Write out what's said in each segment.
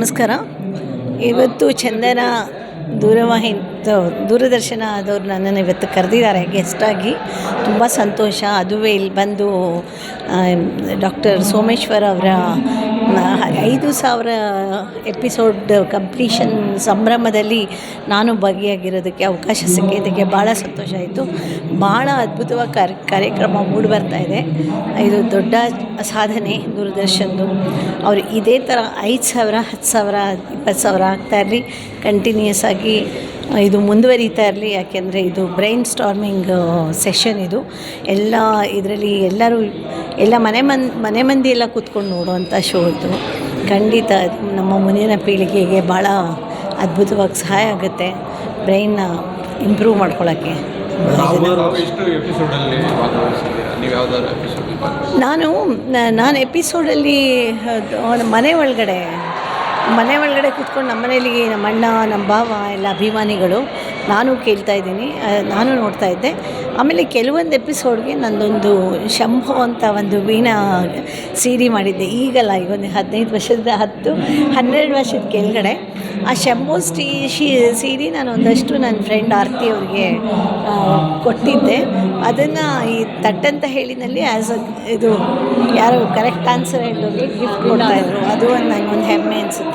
ನಮಸ್ಕಾರ. ಇವತ್ತು ಚಂದನ ದೂರದರ್ಶನ ಆದವ್ರು ನನ್ನನ್ನು ಇವತ್ತು ಕರೆದಿದ್ದಾರೆ ಗೆಸ್ಟಾಗಿ. ತುಂಬ ಸಂತೋಷ. ಅದುವೇ ಇಲ್ಲಿ ಬಂದು ಡಾಕ್ಟರ್ ಸೋಮೇಶ್ವರ್ ಅವರ 5,000 ಎಪಿಸೋಡ್ ಕಂಪ್ಲೀಷನ್ ಸಂಭ್ರಮದಲ್ಲಿ ನಾನು ಭಾಗಿಯಾಗಿರೋದಕ್ಕೆ ಅವಕಾಶ ಸಿಕ್ಕಿದ್ದಕ್ಕೆ ಭಾಳ ಸಂತೋಷ ಆಯಿತು. ಭಾಳ ಅದ್ಭುತವಾಗಿ ಕಾರ್ಯಕ್ರಮ ಮೂಡಿ ಬರ್ತಾಯಿದೆ. ಇದು ದೊಡ್ಡ ಸಾಧನೆ ದೂರದರ್ಶನದ್ದು. ಅವರು ಇದೇ ಥರ 5,000, 10,000, 20,000 ಆಗ್ತಾಯಿರಲಿ, ಕಂಟಿನ್ಯೂಸ್ ಆಗಿ ಇದು ಮುಂದುವರಿತಾ ಇರಲಿ. ಯಾಕೆಂದರೆ ಇದು ಬ್ರೈನ್ ಸ್ಟಾರ್ಮಿಂಗ್ ಸೆಷನ್. ಇದು ಇದರಲ್ಲಿ ಎಲ್ಲ ಮನೆ ಮಂದಿ ಎಲ್ಲ ಕೂತ್ಕೊಂಡು ನೋಡುವಂಥ ಶೋ ಇದು. ಖಂಡಿತ ನಮ್ಮ ಮುಂದಿನ ಪೀಳಿಗೆಗೆ ಭಾಳ ಅದ್ಭುತವಾಗಿ ಸಹಾಯ ಆಗುತ್ತೆ ಬ್ರೈನ್ನ ಇಂಪ್ರೂವ್ ಮಾಡ್ಕೊಳ್ಳೋಕ್ಕೆ. ನಾನು ಎಪಿಸೋಡಲ್ಲಿ ಮನೆ ಒಳಗಡೆ ಕೂತ್ಕೊಂಡು ನಮ್ಮ ಮನೇಲಿ ನಮ್ಮ ಅಣ್ಣ, ನಮ್ಮ ಭಾವ ಎಲ್ಲ ಅಭಿಮಾನಿಗಳು, ನಾನು ಕೇಳ್ತಾಯಿದ್ದೀನಿ, ನಾನು ನೋಡ್ತಾ ಇದ್ದೆ. ಆಮೇಲೆ ಕೆಲವೊಂದು ಎಪಿಸೋಡ್ಗೆ ನನ್ನದೊಂದು ಶಂಭು ಅಂತ ಒಂದು ವೀಣಾ ಸೀಡಿ ಮಾಡಿದ್ದೆ. ಈಗಲ್ಲ, ಈಗ ಒಂದು 12 ವರ್ಷದ ಕೆಳಗಡೆ ಆ ಶಂಭು ಸೀಡಿ ನಾನು ಒಂದಷ್ಟು ನನ್ನ ಫ್ರೆಂಡ್ ಆರತಿ ಅವ್ರಿಗೆ ಕೊಟ್ಟಿದ್ದೆ. ಅದನ್ನು ಈ ತಟ್ಟಂತ ಹೇಳಿನಲ್ಲಿ ಇದು ಯಾರೋ ಕರೆಕ್ಟ್ ಆನ್ಸರ್ ಹೇಳೋರಿಗೆ ಗಿಫ್ಟ್ ಕೊಡ್ತಾಯಿದ್ರು. ಅದು ನನಗೊಂದು ಹೆಮ್ಮೆ ಅನಿಸುತ್ತೆ.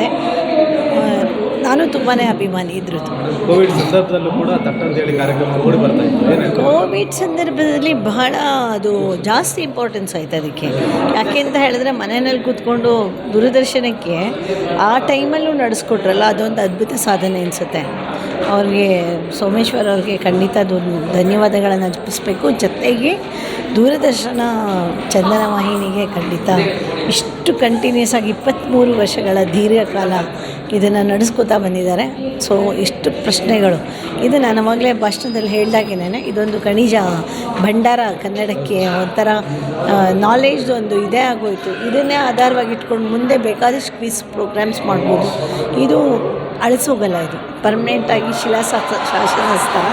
ನಾನು ತುಂಬಾ ಅಭಿಮಾನಿ ಇದ್ರದ್ದು. ಕೋವಿಡ್ ಸಂದರ್ಭದಲ್ಲೂ ಕೂಡ ತಟ್ಟಂತೇಳಿ ಕಾರ್ಯಕ್ರಮ ಓಡಿ ಬರ್ತಾ ಇತ್ತು. ಕೋವಿಡ್ ಸಂದರ್ಭದಲ್ಲಿ ಬಹಳ ಅದು ಜಾಸ್ತಿ ಇಂಪಾರ್ಟೆನ್ಸ್ ಆಯಿತು ಅದಕ್ಕೆ. ಯಾಕೆ ಅಂತ ಹೇಳಿದ್ರೆ ಮನೆಯಲ್ಲಿ ಕೂತ್ಕೊಂಡು ದೂರದರ್ಶನಕ್ಕೆ ಆ ಟೈಮಲ್ಲೂ ನಡೆಸ್ಕೊಟ್ರಲ್ಲ, ಅದೊಂದು ಅದ್ಭುತ ಸಾಧನೆ ಅನಿಸುತ್ತೆ. ಅವ್ರಿಗೆ, ಸೋಮೇಶ್ವರ್ ಅವ್ರಿಗೆ ಖಂಡಿತ ಧನ್ಯವಾದಗಳನ್ನು ಅರ್ಪಿಸಬೇಕು. ಜೊತೆಗೆ ದೂರದರ್ಶನ ಚಂದನ ವಾಹಿನಿಗೆ ಖಂಡಿತ ಇಷ್ಟು ಕಂಟಿನ್ಯೂಸ್ ಆಗಿ 23 ವರ್ಷಗಳ ದೀರ್ಘಕಾಲ ಇದನ್ನು ನಡೆಸ್ಕೋತಾ ಬಂದಿದ್ದಾರೆ. ಸೊ ಇಷ್ಟು ಪ್ರಶ್ನೆಗಳು, ಇದು ನಾನು ಅವಾಗಲೇ ಭಾಷಣದಲ್ಲಿ ಹೇಳಿದಾಗೇನೆ ಇದೊಂದು ಖನಿಜ ಭಂಡಾರ ಕನ್ನಡಕ್ಕೆ. ಒಂಥರ ನಾಲೆಡ್ಜ್ ಒಂದು ಇದೇ ಆಗೋಯಿತು. ಇದನ್ನೇ ಆಧಾರವಾಗಿ ಇಟ್ಕೊಂಡು ಮುಂದೆ ಬೇಕಾದಷ್ಟು ಕ್ವಿಸ್ ಪ್ರೋಗ್ರಾಮ್ಸ್ ಮಾಡ್ಬೋದು. ಇದು ಅಳಿಸೋಗಲ್ಲ. ಇದು ಪರ್ಮನೆಂಟಾಗಿ ಶಾಸನ ಥರ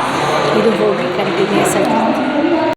ಇದು ಹೋಗಿ ಕಂಟಿನ್ಯೂಸ್ ಆಗಿ